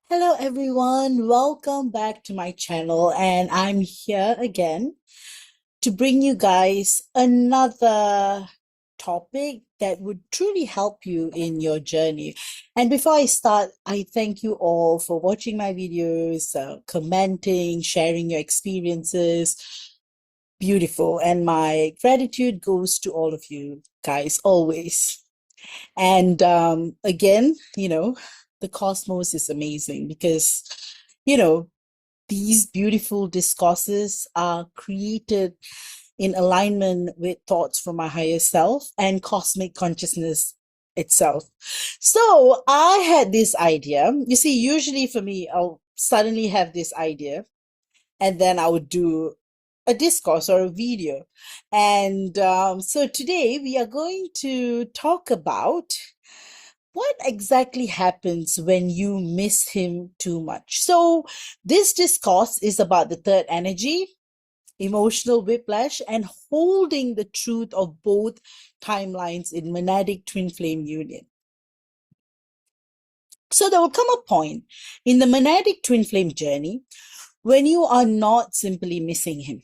Hello everyone, welcome back to my channel, and I'm here again to bring you guys another topic that would truly help you in your journey. And before I start, I thank you all for watching my videos, commenting, sharing your experiences. Beautiful. And my gratitude goes to all of you guys always. And again, the cosmos is amazing because, you know, these beautiful discourses are created in alignment with thoughts from my higher self and cosmic consciousness itself. So I had this idea. You see, usually for me, I'll suddenly have this idea and then I would do a discourse or a video. And so today we are going to talk about what exactly happens when you miss him too much. So this discourse is about the third energy, emotional whiplash, and holding the truth of both timelines in monadic twin flame union. So there will come a point in the monadic twin flame journey when you are not simply missing him.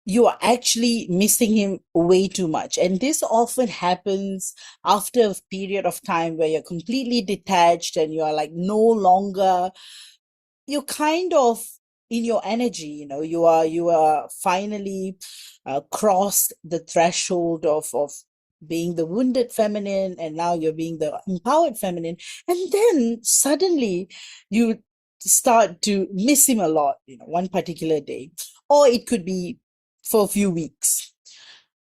You are actually missing him way too much. And this often happens after a period of time where you're completely detached and you are like no longer, you're kind of in your energy, you are finally crossed the threshold of being the wounded feminine, and now you're being the empowered feminine. And then suddenly you start to miss him a lot, one particular day, or it could be for a few weeks.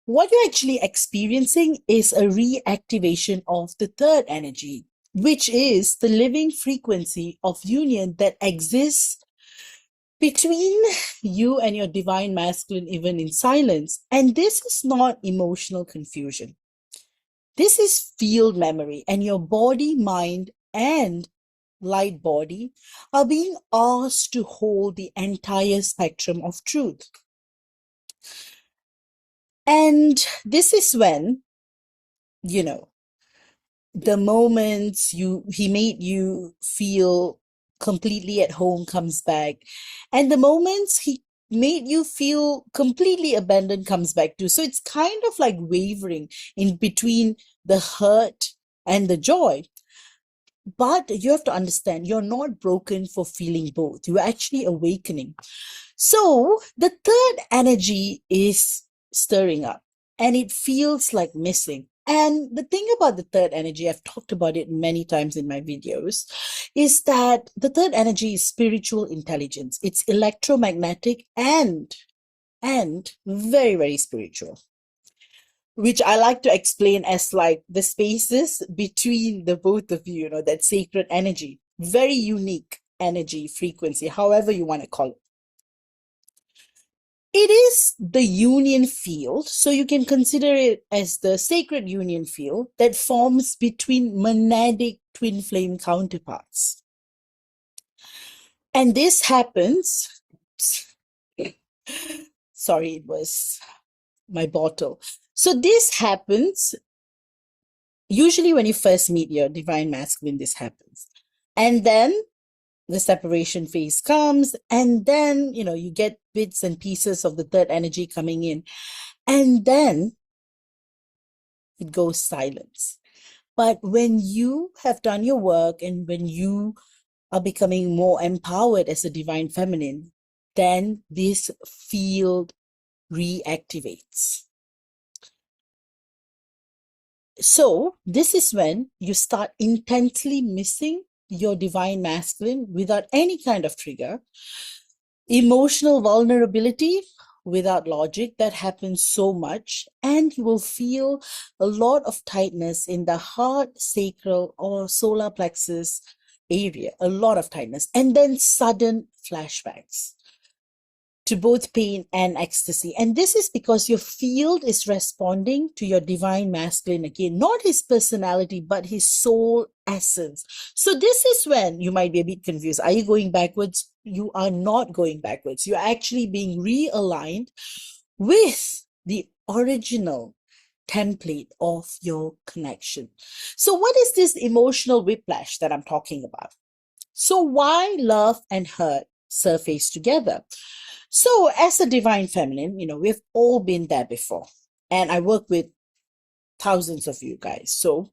What you're actually experiencing is a reactivation of the third energy, which is the living frequency of union that exists between you and your divine masculine, even in silence. And this is not emotional confusion. This is field memory, and your body, mind, and light body are being asked to hold the entire spectrum of truth. And this is when, you know, the moments he made you feel completely at home comes back, and the moments he made you feel completely abandoned comes back too. So it's kind of like wavering in between the hurt and the joy. But you have to understand, you're not broken for feeling both. You're actually awakening. So the third energy is stirring up, and it feels like missing. And the thing about the third energy, I've talked about it many times in my videos, is that the third energy is spiritual intelligence. It's electromagnetic and very, very spiritual, which I like to explain as like the spaces between the both of you, that sacred energy, very unique energy frequency, however you want to call it. It is the union field, so you can consider it as the sacred union field that forms between monadic twin flame counterparts. And this happens, sorry, it was my bottle. So this happens usually when you first meet your divine masculine, this happens. And then the separation phase comes, and then you get bits and pieces of the third energy coming in, and then it goes silence. But when you have done your work and when you are becoming more empowered as a divine feminine, then this field reactivates. So this is when you start intensely missing your divine masculine without any kind of trigger. Emotional vulnerability without logic, that happens so much, and you will feel a lot of tightness in the heart, sacral, or solar plexus area, a lot of tightness, and then sudden flashbacks to both pain and ecstasy. And this is because your field is responding to your divine masculine again, not his personality, but his soul essence. So this is when you might be a bit confused. Are you going backwards? You are not going backwards. You're actually being realigned with the original template of your connection. So, what is this emotional whiplash that I'm talking about? So, why love and hurt surface together? So, as a divine feminine, we've all been there before. And I work with thousands of you guys. So,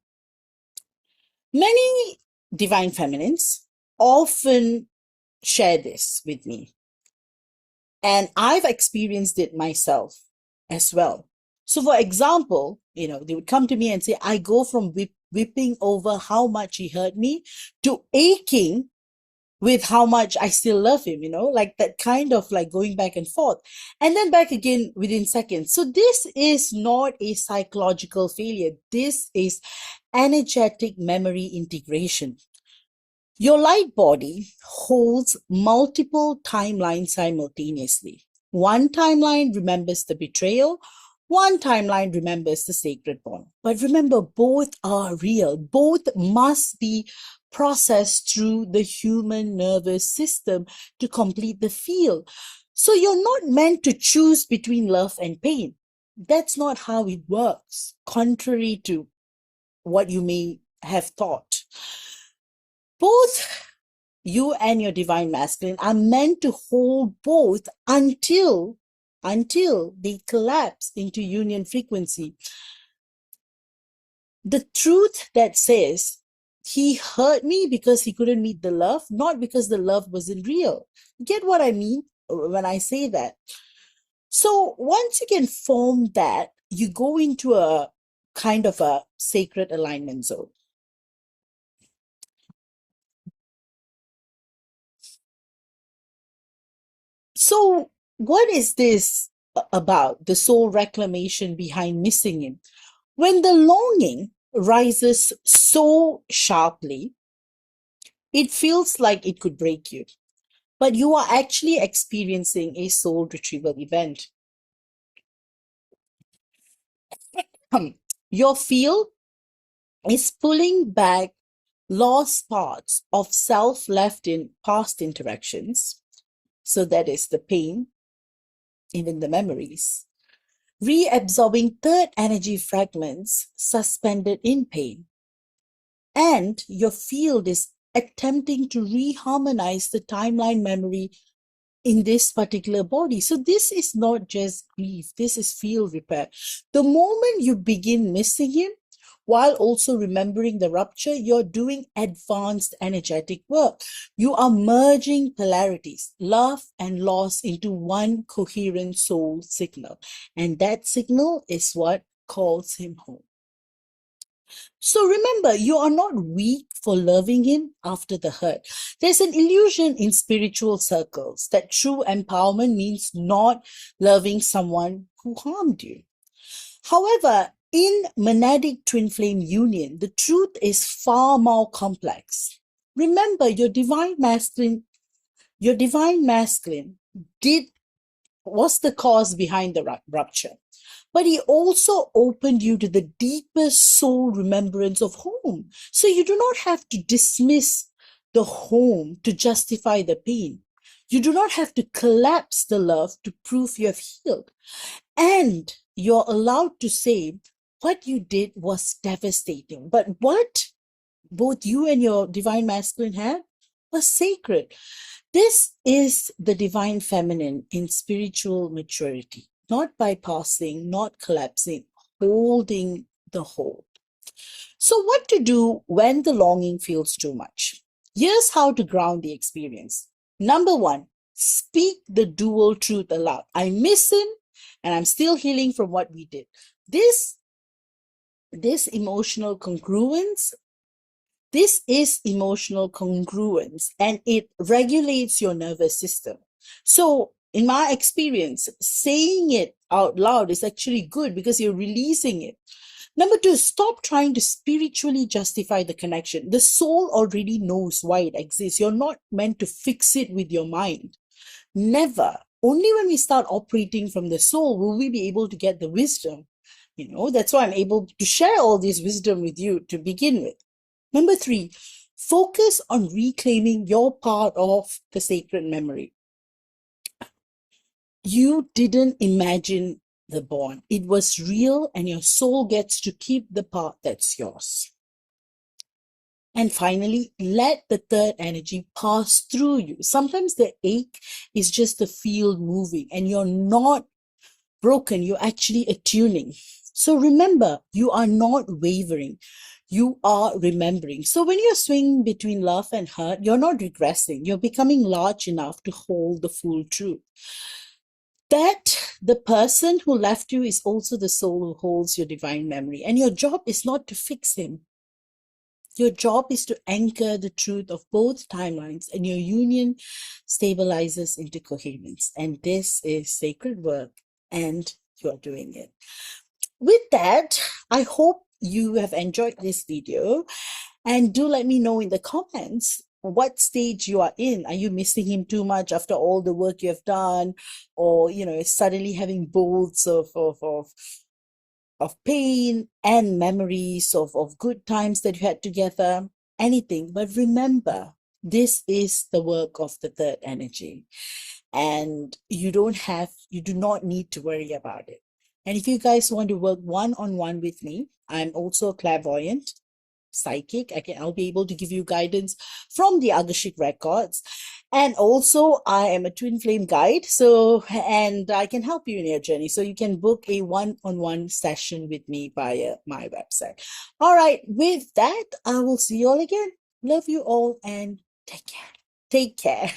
many divine feminines often share this with me. And I've experienced it myself as well. So, for example, they would come to me and say, I go from whipping over how much he hurt me to aching with how much I still love him, like that kind of like going back and forth and then back again within seconds. So, this is not a psychological failure. This is energetic memory integration. Your light body holds multiple timelines simultaneously. One timeline remembers the betrayal, one timeline remembers the sacred bond. But remember, both are real. Both must be processed through the human nervous system to complete the feel. So you're not meant to choose between love and pain. That's not how it works, contrary to what you may have thought. Both you and your divine masculine are meant to hold both until they collapse into union frequency. The truth that says he hurt me because he couldn't meet the love, not because the love wasn't real. Get what I mean when I say that? So once you can form that, you go into a kind of a sacred alignment zone. So, what is this about, the soul reclamation behind missing him? When the longing rises so sharply, it feels like it could break you, but you are actually experiencing a soul retrieval event. Your field is pulling back lost parts of self left in past interactions. So, that is the pain, even the memories, reabsorbing third energy fragments suspended in pain. And your field is attempting to reharmonize the timeline memory in this particular body. So this is not just grief, this is field repair. The moment you begin missing him, while also remembering the rupture, you're doing advanced energetic work. You are merging polarities, love and loss, into one coherent soul signal. And that signal is what calls him home. So remember, you are not weak for loving him after the hurt. There's an illusion in spiritual circles that true empowerment means not loving someone who harmed you. However, in monadic twin flame union, the truth is far more complex. Remember, your divine masculine was the cause behind the rupture. But he also opened you to the deepest soul remembrance of home. So you do not have to dismiss the home to justify the pain. You do not have to collapse the love to prove you have healed. And you're allowed to say what you did was devastating. But what both you and your divine masculine had was sacred. This is the divine feminine in spiritual maturity, not bypassing, not collapsing, holding the whole. So, what to do when the longing feels too much? Here's how to ground the experience. Number one, speak the dual truth aloud. I miss him and I'm still healing from what we did. This emotional congruence This is emotional congruence and it regulates your nervous system. So, in my experience, saying it out loud is actually good because you're releasing it. Number two, stop trying to spiritually justify the connection. The soul already knows why it exists. You're not meant to fix it with your mind. Never. Only when we start operating from the soul will we be able to get the wisdom. That's why I'm able to share all this wisdom with you to begin with. Number three, focus on reclaiming your part of the sacred memory. You didn't imagine the bond. It was real, and your soul gets to keep the part that's yours. And finally, let the third energy pass through you. Sometimes the ache is just the field moving, and you're not broken, you're actually attuning. So remember, you are not wavering. You are remembering. So when you're swinging between love and hurt, you're not regressing. You're becoming large enough to hold the full truth. That the person who left you is also the soul who holds your divine memory. And your job is not to fix him. Your job is to anchor the truth of both timelines, and your union stabilizes into coherence. And this is sacred work, and you're doing it. With that, I hope you have enjoyed this video, and do let me know in the comments what stage you are in. Are you missing him too much after all the work you have done, or suddenly having bolts of pain and memories of good times that you had together, anything. But remember, this is the work of the third energy, and you do not need to worry about it. And if you guys want to work one-on-one with me, I'm also a clairvoyant psychic. I'll be able to give you guidance from the Akashic records. And also I am a twin flame guide. And I can help you in your journey. So you can book a one-on-one session with me via my website. All right. With that, I will see you all again. Love you all and take care. Take care.